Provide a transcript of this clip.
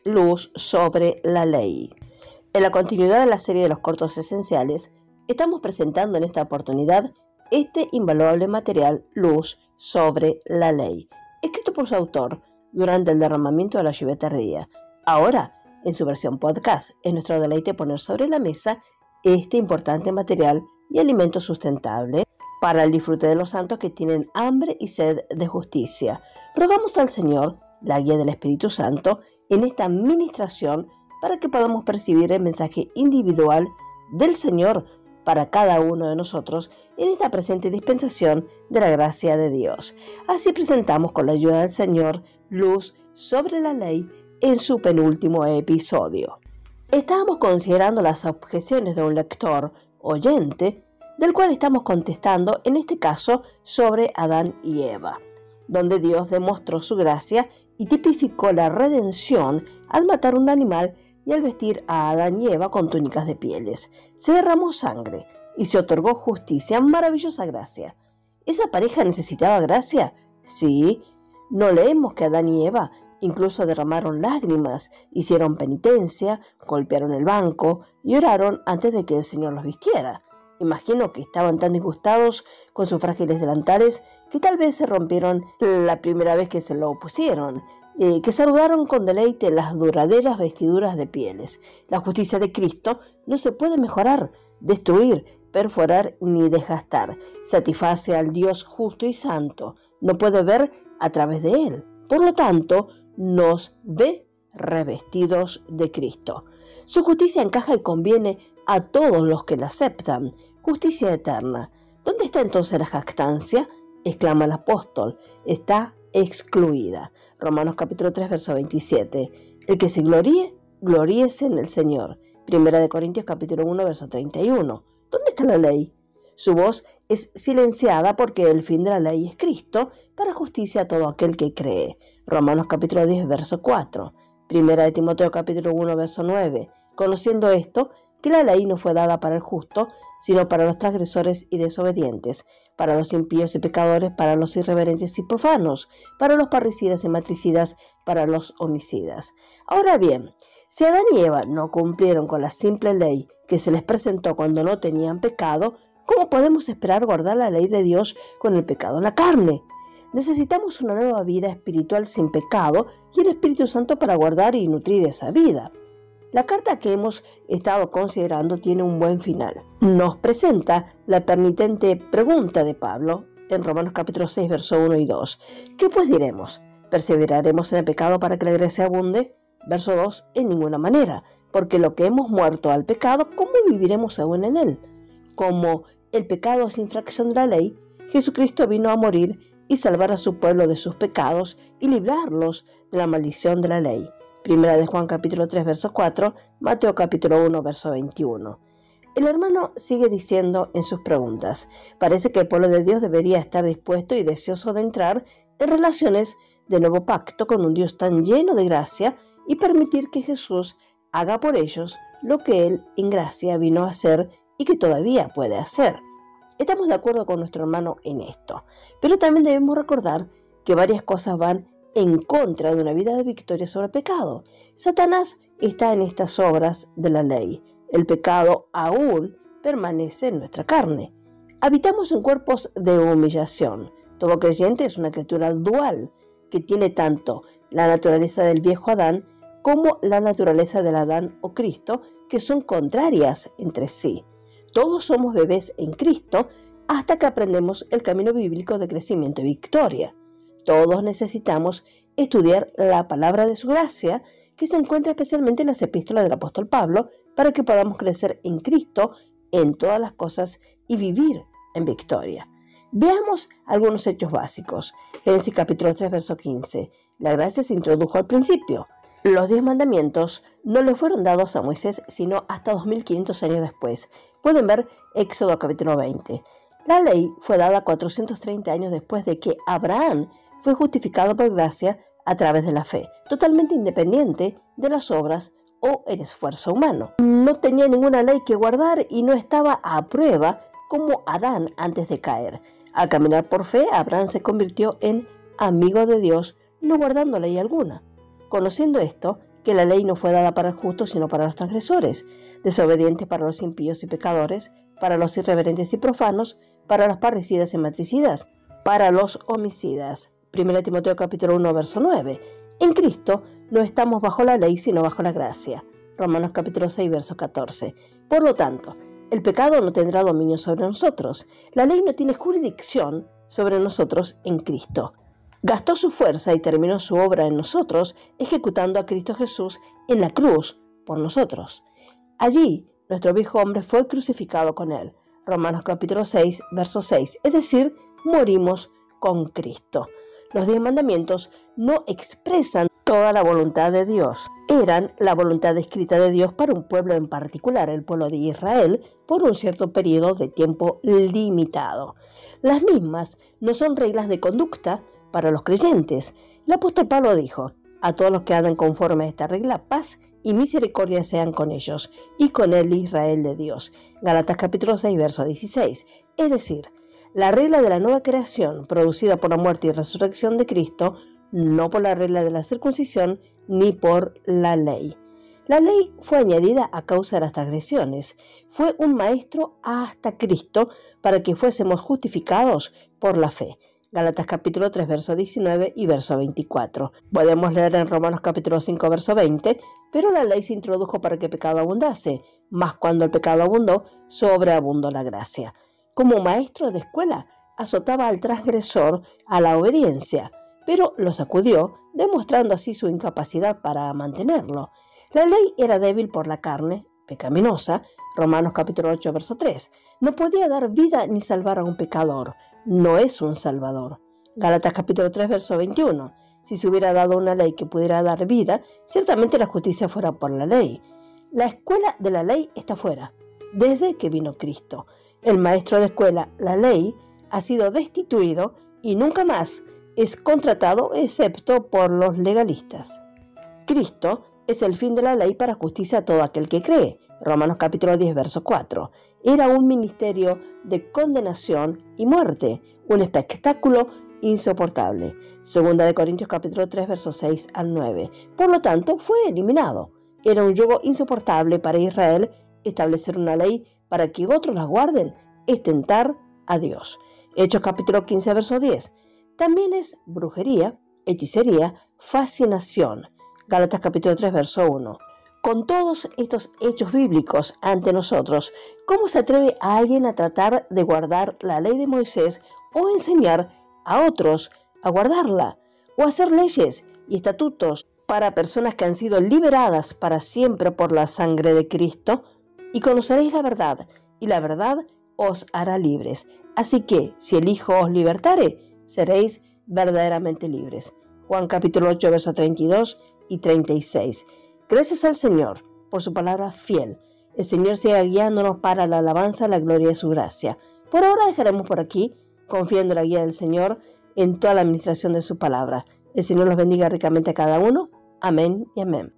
luz sobre la ley. En la continuidad de la serie de los cortos esenciales, estamos presentando en esta oportunidad este invaluable material, Luz sobre la ley, escrito por su autor durante el derramamiento de la lluvia tardía. Ahora, en su versión podcast, es nuestro deleite poner sobre la mesa este importante material y alimento sustentable para el disfrute de los santos que tienen hambre y sed de justicia. Rogamos al Señor la guía del Espíritu Santo en esta ministración para que podamos percibir el mensaje individual del Señor para cada uno de nosotros en esta presente dispensación de la gracia de Dios. Así presentamos con la ayuda del Señor Luz sobre la ley en su penúltimo episodio. Estábamos considerando las objeciones de un lector oyente, del cual estamos contestando en este caso sobre Adán y Eva, donde Dios demostró su gracia y tipificó la redención al matar un animal y al vestir a Adán y Eva con túnicas de pieles. Se derramó sangre y se otorgó justicia, maravillosa gracia. ¿Esa pareja necesitaba gracia? Sí. No leemos que Adán y Eva incluso derramaron lágrimas, hicieron penitencia, golpearon el banco y oraron antes de que el Señor los vistiera. Imagino que estaban tan disgustados con sus frágiles delantales que tal vez se rompieron la primera vez que se lo pusieron, que saludaron con deleite las duraderas vestiduras de pieles. La justicia de Cristo no se puede mejorar, destruir, perforar ni desgastar. Satisface al Dios justo y santo. No puede ver a través de él. Por lo tanto, nos ve revestidos de Cristo. Su justicia encaja y conviene a todos los que la aceptan. Justicia eterna. ¿Dónde está entonces la jactancia? Exclama el apóstol. Está excluida. Romanos capítulo 3, verso 27. El que se gloríe, gloríese en el Señor. Primera de Corintios capítulo 1, verso 31. ¿Dónde está la ley? Su voz es silenciada porque el fin de la ley es Cristo para justicia a todo aquel que cree. Romanos capítulo 10, verso 4. Primera de Timoteo capítulo 1, verso 9. Conociendo esto, que la ley no fue dada para el justo, sino para los transgresores y desobedientes, para los impíos y pecadores, para los irreverentes y profanos, para los parricidas y matricidas, para los homicidas. Ahora bien, si Adán y Eva no cumplieron con la simple ley que se les presentó cuando no tenían pecado, ¿cómo podemos esperar guardar la ley de Dios con el pecado en la carne? Necesitamos una nueva vida espiritual sin pecado y el Espíritu Santo para guardar y nutrir esa vida. La carta que hemos estado considerando tiene un buen final. Nos presenta la permitente pregunta de Pablo en Romanos capítulo 6, verso 1 y 2. ¿Qué pues diremos? ¿Perseveraremos en el pecado para que la gracia abunde? Verso 2, en ninguna manera, porque lo que hemos muerto al pecado, ¿cómo viviremos aún en él? Como el pecado es infracción de la ley, Jesucristo vino a morir y salvar a su pueblo de sus pecados y librarlos de la maldición de la ley. Primera de Juan capítulo 3, verso 4, Mateo capítulo 1, verso 21. El hermano sigue diciendo en sus preguntas, parece que el pueblo de Dios debería estar dispuesto y deseoso de entrar en relaciones de nuevo pacto con un Dios tan lleno de gracia y permitir que Jesús haga por ellos lo que Él en gracia vino a hacer y que todavía puede hacer. Estamos de acuerdo con nuestro hermano en esto, pero también debemos recordar que varias cosas van en contra de una vida de victoria sobre el pecado. Satanás está en estas obras de la ley. El pecado aún permanece en nuestra carne. Habitamos en cuerpos de humillación. Todo creyente es una criatura dual que tiene tanto la naturaleza del viejo Adán como la naturaleza del Adán o Cristo, que son contrarias entre sí. Todos somos bebés en Cristo hasta que aprendemos el camino bíblico de crecimiento y victoria. Todos necesitamos estudiar la palabra de su gracia, que se encuentra especialmente en las epístolas del apóstol Pablo, para que podamos crecer en Cristo en todas las cosas y vivir en victoria. Veamos algunos hechos básicos. Génesis capítulo 3, verso 15. La gracia se introdujo al principio. Los 10 mandamientos no le fueron dados a Moisés sino hasta 2500 años después. Pueden ver Éxodo capítulo 20. La ley fue dada 430 años después de que Abraham fue justificado por gracia a través de la fe, totalmente independiente de las obras o el esfuerzo humano. No tenía ninguna ley que guardar y no estaba a prueba como Adán antes de caer. Al caminar por fe, Abraham se convirtió en amigo de Dios, no guardando ley alguna. Conociendo esto, que la ley no fue dada para el justo, sino para los transgresores, desobedientes para los impíos y pecadores, para los irreverentes y profanos, para los parricidas y matricidas, para los homicidas. 1 Timoteo capítulo 1, verso 9. En Cristo no estamos bajo la ley, sino bajo la gracia. Romanos capítulo 6, verso 14. Por lo tanto, el pecado no tendrá dominio sobre nosotros. La ley no tiene jurisdicción sobre nosotros en Cristo. Gastó su fuerza y terminó su obra en nosotros, ejecutando a Cristo Jesús en la cruz por nosotros. Allí, nuestro viejo hombre fue crucificado con él. Romanos capítulo 6, verso 6. Es decir, morimos con Cristo. Los 10 mandamientos no expresan toda la voluntad de Dios. Eran la voluntad escrita de Dios para un pueblo en particular, el pueblo de Israel, por un cierto periodo de tiempo limitado. Las mismas no son reglas de conducta para los creyentes. El apóstol Pablo dijo: a todos los que andan conforme a esta regla, paz y misericordia sean con ellos y con el Israel de Dios. Gálatas capítulo 6, verso 16. Es decir, la regla de la nueva creación producida por la muerte y resurrección de Cristo, no por la regla de la circuncisión ni por la ley. La ley fue añadida a causa de las transgresiones. Fue un maestro hasta Cristo para que fuésemos justificados por la fe. Gálatas capítulo 3, verso 19 y verso 24. Podemos leer en Romanos capítulo 5, verso 20, pero la ley se introdujo para que el pecado abundase, mas cuando el pecado abundó, sobreabundó la gracia. Como maestro de escuela, azotaba al transgresor a la obediencia, pero lo sacudió, demostrando así su incapacidad para mantenerlo. La ley era débil por la carne, pecaminosa, Romanos capítulo 8, verso 3. No podía dar vida ni salvar a un pecador. No es un salvador. Gálatas capítulo 3, verso 21. Si se hubiera dado una ley que pudiera dar vida, ciertamente la justicia fuera por la ley. La escuela de la ley está fuera, desde que vino Cristo. El maestro de escuela, la ley, ha sido destituido y nunca más es contratado excepto por los legalistas. Cristo es el fin de la ley para justicia a todo aquel que cree. Romanos capítulo 10, verso 4. Era un ministerio de condenación y muerte, un espectáculo insoportable. Segunda de Corintios capítulo 3, versos 6 al 9. Por lo tanto, fue eliminado. Era un yugo insoportable para Israel. Establecer una ley para que otros la guarden es tentar a Dios. Hechos capítulo 15, verso 10. También es brujería, hechicería, fascinación. Gálatas capítulo 3, verso 1. Con todos estos hechos bíblicos ante nosotros, ¿cómo se atreve a alguien a tratar de guardar la ley de Moisés o enseñar a otros a guardarla? O hacer leyes y estatutos para personas que han sido liberadas para siempre por la sangre de Cristo? Y conoceréis la verdad, y la verdad os hará libres. Así que, si el Hijo os libertare, seréis verdaderamente libres. Juan capítulo 8, versos 32 y 36. Gracias al Señor por su palabra fiel. El Señor siga guiándonos para la alabanza, la gloria de su gracia. Por ahora dejaremos por aquí, confiando en la guía del Señor en toda la administración de su palabra. El Señor los bendiga ricamente a cada uno. Amén y amén.